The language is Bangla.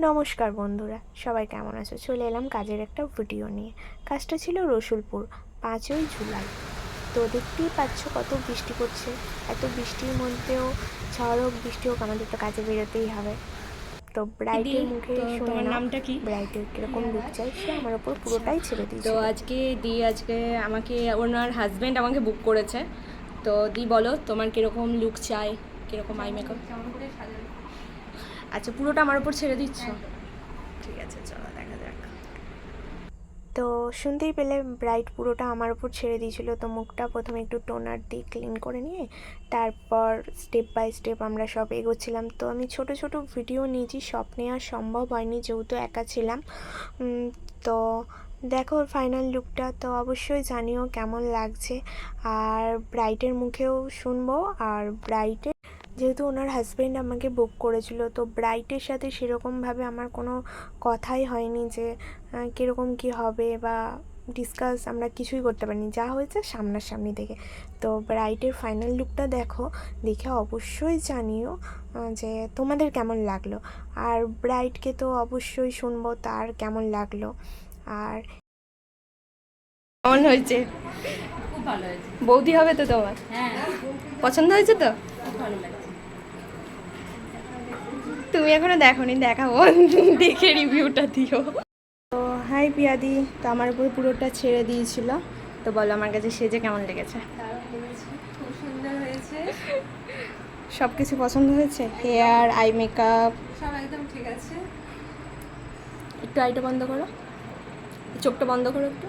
নমস্কার বন্ধুরা, সবাই কেমন আছো? চলে এলাম কাজের একটা ভিডিও নিয়ে। কাজটা ছিল রসুলপুর, 5ই জুলাই। তো দেখতেই পাচ্ছ কত বৃষ্টি পড়ছে। এত বৃষ্টির মধ্যেও ঝড় হোক বৃষ্টি হোক আমাদের তো কাজে বেরোতেই হবে। তো ব্রাইটের মুখে শুনে তোমার নাও নামটা কি? ব্রাইটের কীরকম লুক চাই। সে আমার ওপর পুরোটাই ছেড়ে তো দিয়েছিল। আজকে আমাকে ওনার হাজব্যান্ড আমাকে বুক করেছে। তো বলো তোমার কীরকম লুক চাই, কীরকম আই মেকআপ? আচ্ছা, পুরোটা আমার উপর ছেড়ে দিচ্ছ? ঠিক আছে, চলো দেখা যাক। তো শুনতেই পেলে ব্রাইট পুরোটা আমার উপর ছেড়ে দিয়েছিল। তো মুখটা প্রথমে একটু টোনার দিয়ে ক্লিন করে নিয়ে তারপর স্টেপ বাই স্টেপ আমরা সব এগোচ্ছিলাম। তো আমি ছোট ছোট ভিডিও নিয়েছি, সব নেওয়া সম্ভব হয়নি যেহেতু একা ছিলাম। তো দেখো ফাইনাল লুকটা, তো অবশ্যই জানিও কেমন লাগছে। আর ব্রাইটের মুখেও শুনবো। আর ব্রাইটের যেহেতু ওনার হাজব্যান্ড আমাকে বুক করেছিল, তো ব্রাইটের সাথে সেরকমভাবে আমার কোনো কথাই হয়নি যে কীরকম কী হবে বা ডিসকাস আমরা কিছুই করতে পারিনি, যা হয়েছে সামনাসামনি দেখে। তো ব্রাইটের ফাইনাল লুকটা দেখো, দেখে অবশ্যই জানিও যে তোমাদের কেমন লাগলো। আর ব্রাইটকে তো অবশ্যই শুনবো তার কেমন লাগলো। আর কেমন হয়েছে? খুব ভালো হয়েছে। বৌদি হবে তো তোমার? হ্যাঁ, পছন্দ হয়েছে তো? খুব ভালো লাগছে। তুমি এখনো দেখোনি, দেখাবো দেখে রিভিউটা দিও। তো হাই পিয়াদি, তো আমার উপর পুরোটা ছেড়ে দিয়েছিল। তো বলো আমার কাছে সেজে কেমন লেগেছে? দারুণ লেগেছে, খুব সুন্দর হয়েছে। সব কিছু পছন্দ হয়েছে? হেয়ার, আই মেকআপ সব একদম ঠিক আছে। একটু আইটা বন্ধ করো, চোখটা বন্ধ করো একটু।